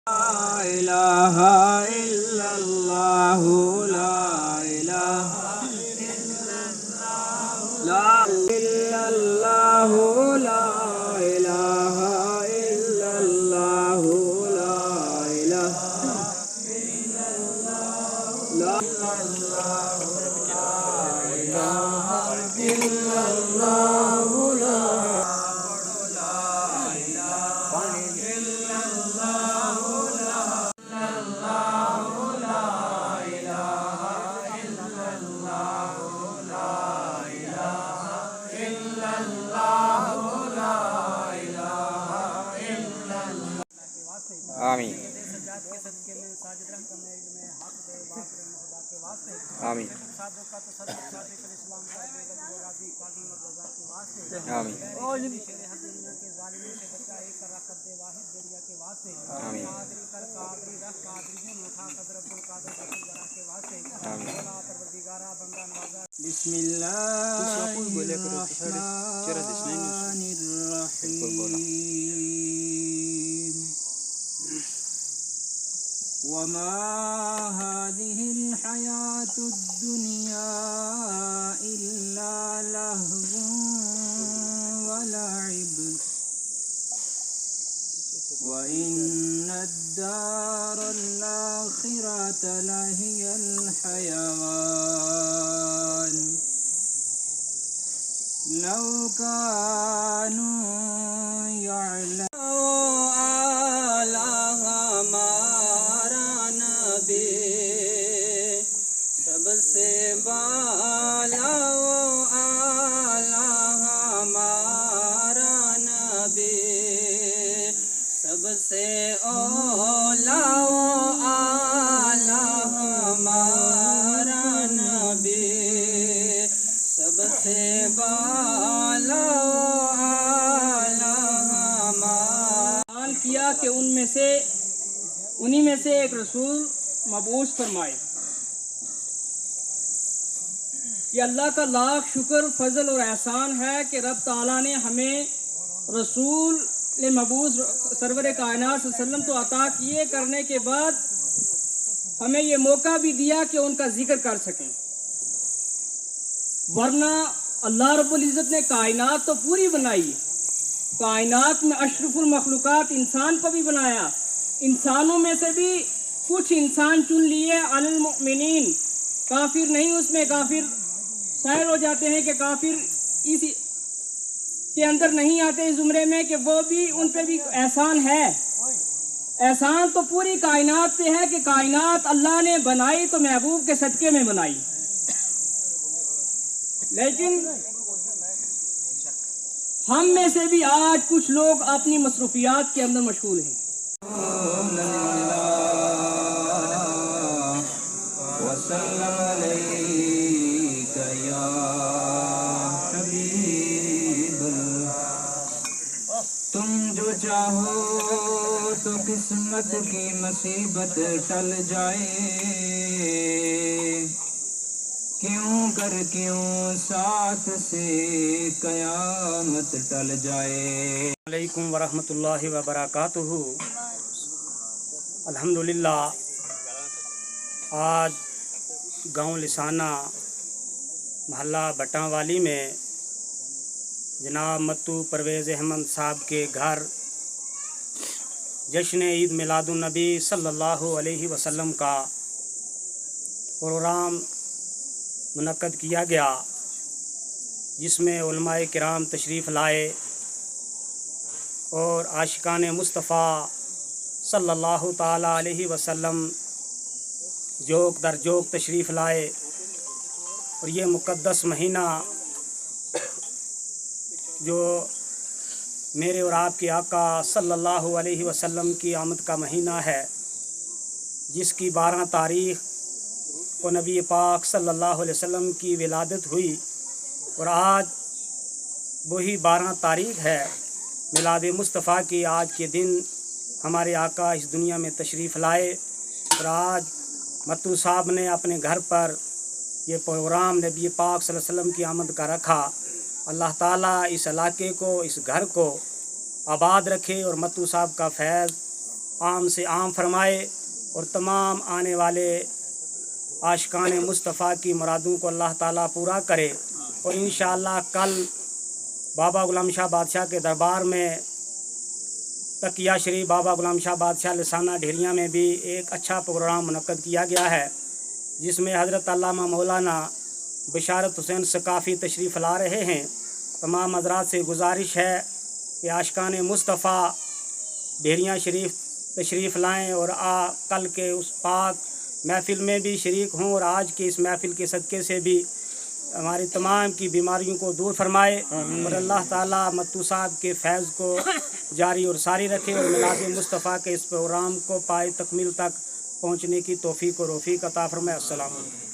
إله إلا الله لا إله لا إلا الله لا إله إلا الله لا إله لا إله إلا الله لا آمین آمین آمین بسم الله الرحمن الرحيم وما هذه الحياة الدنيا إلا لهو ولعب وإن الدار الآخرة لهي الحيوان لو كانوا يعلمون سب سے بالا و اعلیٰ ہمارا نبی سب سے اولیٰ و اعلیٰ ہمارا نبی سب سے بالا و اعلیٰ ہمارا کیا کہ انہی میں سے ایک رسول مبعوث فرمائے. یہ اللہ کا لاکھ شکر فضل اور احسان ہے کہ رب تعالیٰ نے ہمیں رسول مبعوث سرور کائنات صلی اللہ علیہ وسلم تو عطا کیے کرنے کے بعد ہمیں یہ موقع بھی دیا کہ ان کا ذکر کر سکیں. ورنہ اللہ رب العزت نے کائنات تو پوری بنائی، کائنات میں اشرف المخلوقات انسان کو بھی بنایا، انسانوں میں سے بھی کچھ انسان چن لیے علی المؤمنین، کافر نہیں. اس میں کافر شاعر ہو جاتے ہیں کہ کافر اس کے اندر نہیں آتے اس زمرے میں کہ وہ بھی ان پہ بھی احسان ہے. احسان تو پوری کائنات پہ ہے کہ کائنات اللہ نے بنائی تو محبوب کے صدقے میں بنائی. لیکن ہم میں سے بھی آج کچھ لوگ اپنی مصروفیات کے اندر مشغول ہیں. وسلم علیک یا حبیب اللہ. تم جو چاہو تو قسمت کی مصیبت ٹل جائے، کیوں ساتھ سے قیامت ٹل جائے. علیکم ورحمۃ اللہ وبرکاتہ. الحمدللہ آج گاؤں لسانہ محلہ بٹاں والی میں جناب متو پرویز احمد صاحب کے گھر جشن عید میلاد النبی صلی اللہ علیہ وسلم کا پروگرام منعقد کیا گیا، جس میں علماء کرام تشریف لائے اور عاشقان مصطفیٰ صلی اللہ تعالی علیہ وسلم جوک در جوک تشریف لائے. اور یہ مقدس مہینہ جو میرے اور آپ کے آقا صلی اللہ علیہ وسلم کی آمد کا مہینہ ہے، جس کی 12 تاریخ کو نبی پاک صلی اللہ علیہ وسلم کی ولادت ہوئی، اور آج وہی 12 تاریخ ہے میلاد مصطفیٰ کی. آج کے دن ہمارے آقا اس دنیا میں تشریف لائے، اور آج متو صاحب نے اپنے گھر پر یہ پروگرام نبی پاک صلی اللہ علیہ وسلم کی آمد کا رکھا. اللہ تعالیٰ اس علاقے کو، اس گھر کو آباد رکھے اور متو صاحب کا فیض عام سے عام فرمائے اور تمام آنے والے عاشقان مصطفیٰ کی مرادوں کو اللہ تعالیٰ پورا کرے۔ اور انشاءاللہ کل بابا غلام شاہ بادشاہ کے دربار میں تقیہ شریف بابا غلام شاہ بادشاہ لسانہ ڈھیریاں میں بھی ایک اچھا پروگرام منعقد کیا گیا ہے، جس میں حضرت علامہ مولانا بشارت حسین ثقافی تشریف لا رہے ہیں۔ تمام حضرات سے گزارش ہے کہ عاشقان مصطفیٰ ڈھیریاں شریف تشریف لائیں اور کل کے اس پاک محفل میں بھی شریک ہوں، اور آج کی اس محفل کے صدقے سے بھی ہماری تمام کی بیماریوں کو دور فرمائے، اور اللہ تعالیٰ متو صاحب کے فیض کو جاری اور ساری رکھے، اور میلاد مصطفیٰ کے اس پروگرام کو پائے تکمیل تک پہنچنے کی توفیق و رفیق عطا فرمائے۔ السلام علیکم۔